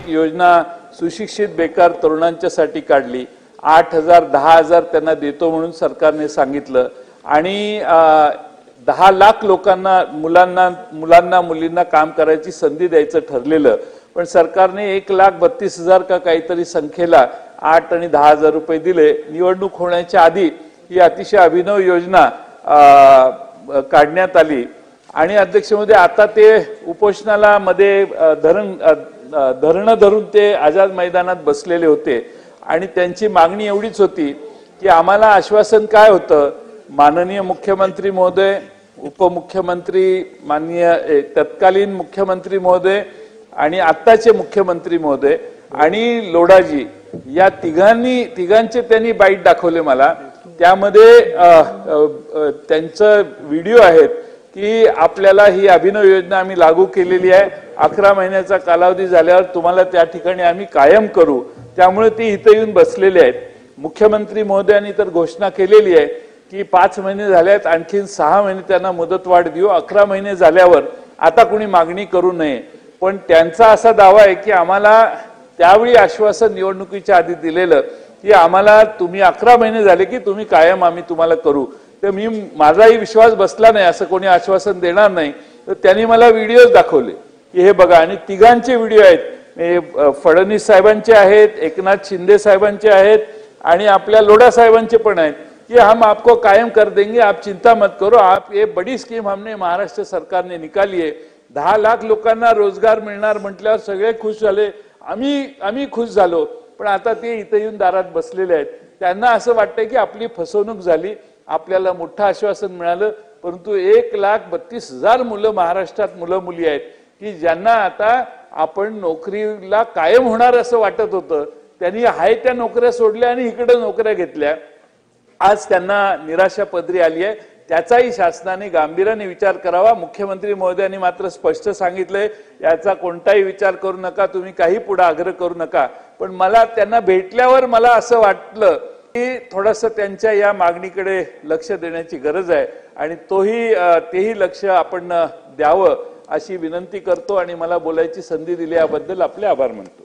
एक योजना सुशिक्षित बेकार तरुणांच्यासाठी काढली। 8,000 10,000 त्यांना देतो म्हणून सरकारने सांगितलं आणि 10 लाख लोकांना मुलांना मुलींना काम करायची संधी द्यायचं ठरलेलं, पण सरकारने 1,32,000 का काहीतरी संख्येला 8 आणि 10,000 रुपये दिले। निवडणूक होण्याच्या आधी ही अतिशय अभिनव योजना काढण्यात आली आणि अध्यक्ष महोदय आता ते उपोषणाला मध्ये धरणं धरून ते आझाद मैदानात बसलेले होते आणि त्यांची मागणी एवढीच होती की आम्हाला आश्वासन काय होतं, माननीय मुख्यमंत्री महोदय, उपमुख्यमंत्री, माननीय तत्कालीन मुख्यमंत्री महोदय आणि आत्ताचे मुख्यमंत्री महोदय आणि लोढाजी या तिघांचे त्यांनी बाईट दाखवले मला। त्यामध्ये त्यांचं व्हिडिओ आहेत की आपल्याला ही अभिनव योजना आम्ही लागू केलेली आहे, 11 महिन्याचा कालावधी झाल्यावर तुम्हाला त्या ठिकाणी आम्ही कायम करू। त्यामुळे ते इथे येऊन बसलेले आहेत। मुख्यमंत्री महोदयांनी तर घोषणा केलेली आहे की 5 महिने झाल्यात, आणखीन 6 महिने त्यांना मुदतवाढ देऊ, 11 महिने झाल्यावर आता कोणी मागणी करू नये। पण त्यांचा असा दावा आहे की आम्हाला त्यावेळी आश्वासन निवडणुकीच्या आधी दिलेलं की आम्हाला तुम्ही 11 महिने झाले की तुम्ही कायम आम्ही तुम्हाला करू। तर माझाही विश्वास बसला नाही, असं कोणी आश्वासन देणार नाही। तर त्यांनी मला व्हिडिओज दाखवले की हे बघा, आणि तिघांचे व्हिडिओ आहेत, फडणवीस साहेबांचे आहेत, एकनाथ शिंदे साहेबांचे आहेत आणि आपल्या लोढा साहेबांचे पण आहेत कि हम आपको कायम कर देंगे, आप चिंता मत करो, आप ये बड़ी स्कीम हमने महाराष्ट्र सरकार ने निकाली है, 10 लाख लोकांना रोजगार मिळणार म्हटल्यावर सगळे खुश झाले, आम्ही खुश झालो। पण आता ते इथे येऊन दारात बसलेले आहेत, त्यांना असं वाटतंय की आपली फसवणूक झाली, आपल्याला मोठं आश्वासन मिळालं, परंतु 1,32,000 मुलं महाराष्ट्रात मुलं मुली आहेत की ज्यांना आता आपण नोकरीला कायम होणार असं वाटत होतं, त्यांनी आहे त्या नोकऱ्या सोडल्या आणि इकडे नोकऱ्या घेतल्या। आज त्यांना निराशा पदरी आली आहे, त्याचाही शासनाने गांभीर्याने विचार करावा। मुख्यमंत्री महोदयांनी मात्र स्पष्ट सांगितलंय याचा कोणताही विचार करू नका, तुम्ही काही पुढे आग्रह करू नका। पण मला त्यांना भेटल्यावर मला असं वाटलं की थोडंसं त्यांच्या या मागणीकडे लक्ष देण्याची गरज आहे आणि तेही लक्ष आपण द्यावं अशी विनंती करतो आणि मला बोलायची संधी दिली याबद्दल आपले आभार मानतो।